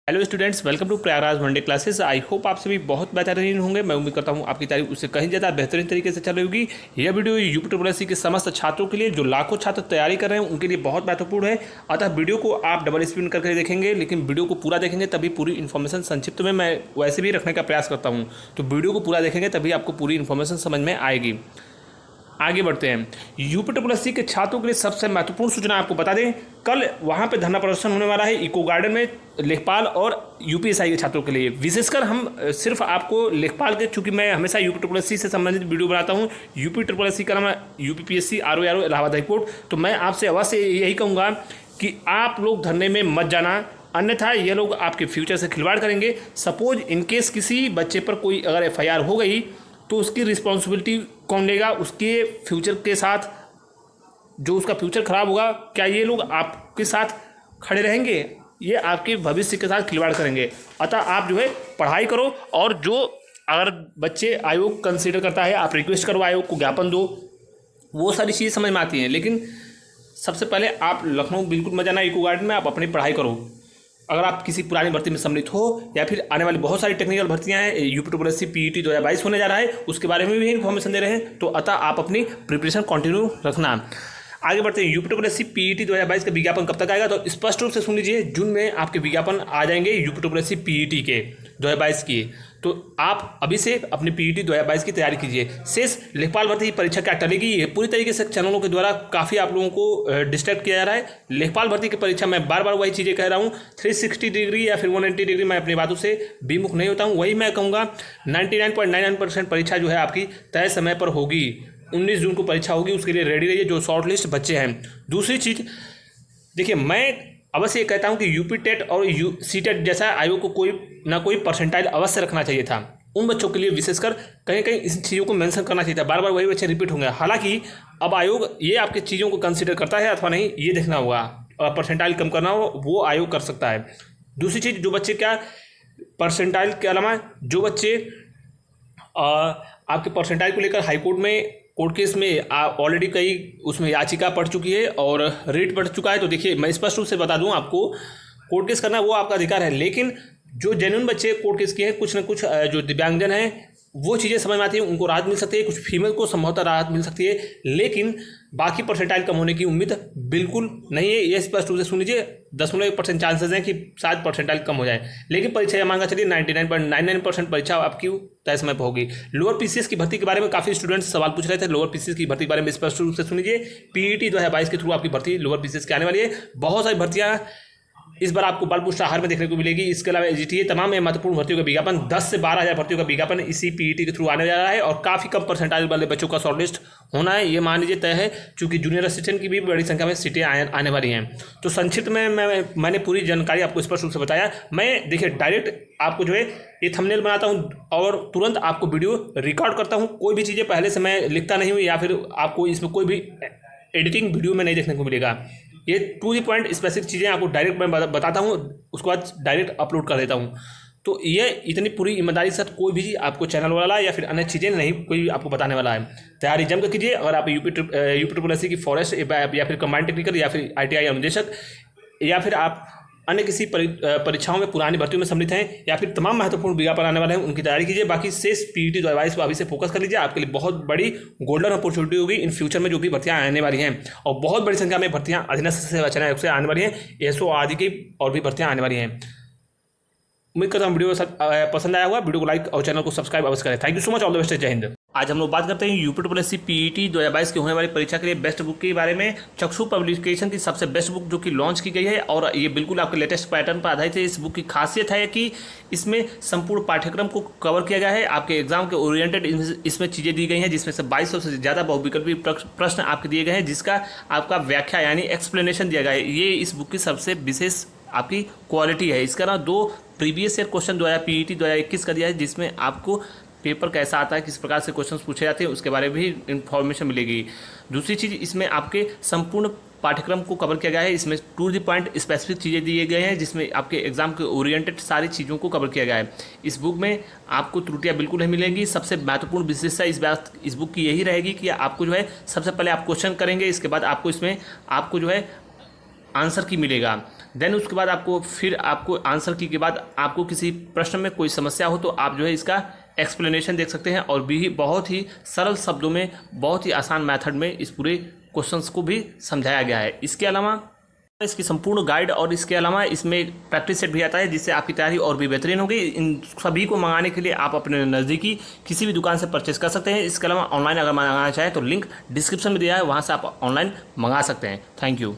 Hello students, welcome to Prayagraj Monday classes. I hope आप सभी बहुत बेहतरीन होंगे। मैं उम्मीद करता हूं आपकी तारीफ उससे कहीं ज़्यादा बेहतरीन तरीके से चल रही होगी। यह वीडियो यूपी के समस्त छात्रों के लिए, जो लाखों छात्र तैयारी कर रहे हैं, उनके लिए बहुत महत्वपूर्ण है। अतः वीडियो को आप डबल स्पिन करके देखेंगे, लेकिन वीडियो को पूरा देखेंगे तभी पूरी इन्फॉर्मेशन संक्षिप्त में मैं वैसे भी रखने का प्रयास करता हूँ। तो वीडियो को पूरा देखेंगे तभी आपको पूरी इन्फॉर्मेशन समझ में आएगी। आगे बढ़ते हैं। यूपी के छात्रों के लिए सबसे महत्वपूर्ण सूचना आपको बता दें, कल वहां पे धरना प्रदर्शन होने वाला है इको गार्डन में, लेखपाल और यूपीएसआई के छात्रों के लिए। विशेषकर हम सिर्फ आपको लेखपाल के, चूंकि मैं हमेशा यूपी से संबंधित वीडियो बनाता हूं। यूपी का नाम है यूपीपीएससी आर इलाहाबाद हाईकोर्ट। तो मैं आपसे अवश्य यही कहूँगा कि आप लोग धरने में मत जाना, अन्यथा ये लोग आपके फ्यूचर से खिलवाड़ करेंगे। सपोज इनकेस किसी बच्चे पर कोई अगर FIR हो गई तो उसकी रिस्पॉन्सिबिलिटी कौन लेगा? उसके फ्यूचर के साथ, जो उसका फ्यूचर खराब होगा, क्या ये लोग आपके साथ खड़े रहेंगे? ये आपके भविष्य के साथ खिलवाड़ करेंगे। अतः आप जो है पढ़ाई करो, और जो अगर बच्चे आयोग कंसीडर करता है, आप रिक्वेस्ट करो, आयोग को ज्ञापन दो, वो सारी चीज़ें समझ में आती हैं। लेकिन सबसे पहले आप लखनऊ बिल्कुल मत जाना इको गार्डन में, आप अपनी पढ़ाई करो। अगर आप किसी पुरानी भर्ती में सम्मिलित हो, या फिर आने वाली बहुत सारी टेक्निकल भर्तियां हैं, यूपी PET 2022 होने जा रहा है, उसके बारे में भी इन्फॉर्मेशन दे रहे हैं। तो अतः आप अपनी प्रिपरेशन कंटिन्यू रखना। आगे बढ़ते हैं। यूपी PET 2022 का विज्ञापन कब तक आएगा? तो स्पष्ट रूप से सुन लीजिए, जून में आपके विज्ञापन आ जाएंगे यूपी PET के 2022 की। तो आप अभी से अपनी PET 2022 की तैयारी कीजिए। शेष लेखपाल भर्ती की परीक्षा क्या टलेगी, ये पूरी तरीके से चैनलों के द्वारा काफ़ी आप लोगों को डिस्ट्रैक्ट किया जा रहा है। लेखपाल भर्ती की परीक्षा मैं बार बार वही चीज़ें कह रहा हूँ, 360 डिग्री या फिर 180 डिग्री मैं अपनी बातों से विमुख नहीं होता हूँ। वही मैं कहूँगा, 99.99% परीक्षा जो है आपकी तय समय पर होगी। 19 जून को परीक्षा होगी, उसके लिए रेडी रहिए जो शॉर्ट लिस्ट बच्चे हैं। दूसरी चीज़ देखिए, मैं अवश्य ये कहता हूं कि यूपी टेट और CTET जैसा आयोग को कोई ना कोई परसेंटाइल अवश्य रखना चाहिए था। उन बच्चों के लिए विशेषकर कहीं कहीं इस चीज़ों को मेंशन करना चाहिए था। बार बार वही बच्चे रिपीट होंगे। हालांकि अब आयोग ये आपकी चीज़ों को कंसीडर करता है अथवा नहीं, ये देखना होगा। परसेंटाइल कम करना हो वो आयोग कर सकता है। दूसरी चीज़, जो बच्चे क्या परसेंटाइल के अलावा जो बच्चे आपके परसेंटाइल को लेकर हाईकोर्ट में कोर्ट केस में ऑलरेडी कई उसमें याचिका पढ़ चुकी है और रेट बढ़ चुका है। तो देखिए, मैं स्पष्ट रूप से बता दूं आपको, कोर्ट केस करना वो आपका अधिकार है। लेकिन जो जेन्युइन बच्चे कोर्ट केस किए हैं, कुछ न कुछ जो दिव्यांगजन हैं, वो चीज़ें समझ में आती हैं, उनको राहत मिल सकती है। कुछ फीमेल को संभवतः राहत मिल सकती है, लेकिन बाकी परसेंटाइल कम होने की उम्मीद बिल्कुल नहीं है। ये स्पष्ट रूप से सुन लीजिए, 0.1% चांसेस हैं कि शायद परसेंटाइल कम हो जाए। लेकिन परीक्षा मांगा चलिए 99.99% परीक्षा आपकी तय समय पर होगी। लोअर PCS की भर्ती के बारे में काफ़ी स्टूडेंट्स सवाल पूछ रहे थे। लोअर PCS की भर्ती के बारे में स्पष्ट रूप से सुन लीजिए, PET 2022 के थ्रू आपकी भर्ती लोअर PCS की आने वाली है। बहुत सारी भर्तियाँ इस बार आपको बल पुष्ट आहार में देखने को मिलेगी। इसके अलावा GTA तमाम महत्वपूर्ण भर्तियों का विज्ञापन, 10 से 12 हज़ार भर्तियों का विज्ञापन इसी PET के थ्रू आने जा रहा है, और काफ़ी कम परसेंटाइल वाले बच्चों का शॉर्टलिस्ट होना है, ये मान लीजिए तय है। क्योंकि जूनियर असिस्टेंट की भी बड़ी संख्या में सीटें आने वाली हैं। तो संक्षिप्त में मैंने पूरी जानकारी आपको स्पष्ट रूप से बताया। मैं देखिए डायरेक्ट आपको जो है ये थंबनेल बनाता हूँ और तुरंत आपको वीडियो रिकॉर्ड करता हूँ। कोई भी चीज़ें पहले से मैं लिखता नहीं हूँ, या फिर आपको इसमें कोई भी एडिटिंग वीडियो में नहीं देखने को मिलेगा। ये टू द पॉइंट स्पेसिफिक चीज़ें आपको डायरेक्ट मैं बताता हूँ, उसके बाद डायरेक्ट अपलोड कर देता हूँ। तो ये इतनी पूरी ईमानदारी के साथ कोई भी आपको चैनल वाला या फिर अन्य चीज़ें नहीं कोई आपको बताने वाला है। तैयारी जम कर कीजिए। अगर आप यूपी की फॉरेस्ट या फिर कंबाइंड टेक्निकल या फिर ITI अनुदेशक, या फिर आप अन्य किसी परीक्षाओं में पुरानी भर्तियों में सम्मिलित हैं, या फिर तमाम महत्वपूर्ण विज्ञापन आने वाले हैं, उनकी तैयारी कीजिए। बाकी शेष PET 2022 पर अभी से फोकस कर लीजिए। आपके लिए बहुत बड़ी गोल्डन अपॉर्चुनिटी होगी इन फ्यूचर में जो भी भर्तियां आने वाली हैं, और बहुत बड़ी संख्या में भर्तियां अधीनस्थ सेवा चयन आयोग से आने वाली हैं। ASO आदि की और भी भर्तियां आने वाली हैं। उम्मीद करता हूँ वीडियो पसंद आया हुआ। वीडियो को लाइक और चैनल को सब्सक्राइब अवश्य करें। Thank you so much, all the best, जय हिंद। आज हम लोग बात करते हैं यूपी PET 2022 की होने वाली परीक्षा के लिए बेस्ट बुक के बारे में। चक्षु पब्लिकेशन की सबसे बेस्ट बुक जो कि लॉन्च की गई है, और ये बिल्कुल आपके लेटेस्ट पैटर्न पर आधारित है। इस बुक की खासियत है कि इसमें संपूर्ण पाठ्यक्रम को कवर किया गया है। आपके एग्जाम के ओरिएंटेड इसमें चीज़ें दी गई हैं, जिसमें से 2200 से ज़्यादा बहुविकल्पी प्रश्न आपके दिए गए हैं, जिसका आपका व्याख्या यानी एक्सप्लेनेशन दिया गया है। ये इस बुक की सबसे विशेष आपकी क्वालिटी है। इसका ना 2 प्रीवियस ईयर क्वेश्चन PET 2021 का दिया है, जिसमें आपको पेपर कैसा आता है, किस प्रकार से क्वेश्चंस पूछे जाते हैं, उसके बारे में भी इन्फॉर्मेशन मिलेगी। दूसरी चीज़, इसमें आपके संपूर्ण पाठ्यक्रम को कवर किया गया है। इसमें टू द पॉइंट स्पेसिफिक चीज़ें दिए गए हैं, जिसमें आपके एग्जाम के ओरिएंटेड सारी चीज़ों को कवर किया गया है। इस बुक में आपको त्रुटियां बिल्कुल नहीं मिलेंगी। सबसे महत्वपूर्ण विशेषता इस बुक की यही रहेगी कि आपको जो है सबसे पहले आप क्वेश्चन करेंगे, इसके बाद आपको इसमें आपको जो है आंसर की मिलेगा। देन उसके बाद आपको फिर आपको आंसर की के बाद आपको किसी प्रश्न में कोई समस्या हो तो आप जो है इसका एक्सप्लेनेशन देख सकते हैं, और भी बहुत ही सरल शब्दों में बहुत ही आसान मेथड में इस पूरे क्वेश्चंस को भी समझाया गया है। इसके अलावा इसकी संपूर्ण गाइड और इसके अलावा इसमें प्रैक्टिस सेट भी आता है, जिससे आपकी तैयारी और भी बेहतरीन होगी। इन सभी को मंगाने के लिए आप अपने नज़दीकी किसी भी दुकान से परचेस कर सकते हैं। इसके अलावा ऑनलाइन अगर मंगाना चाहें तो लिंक डिस्क्रिप्शन में दिया है, वहाँ से आप ऑनलाइन मंगा सकते हैं। Thank you.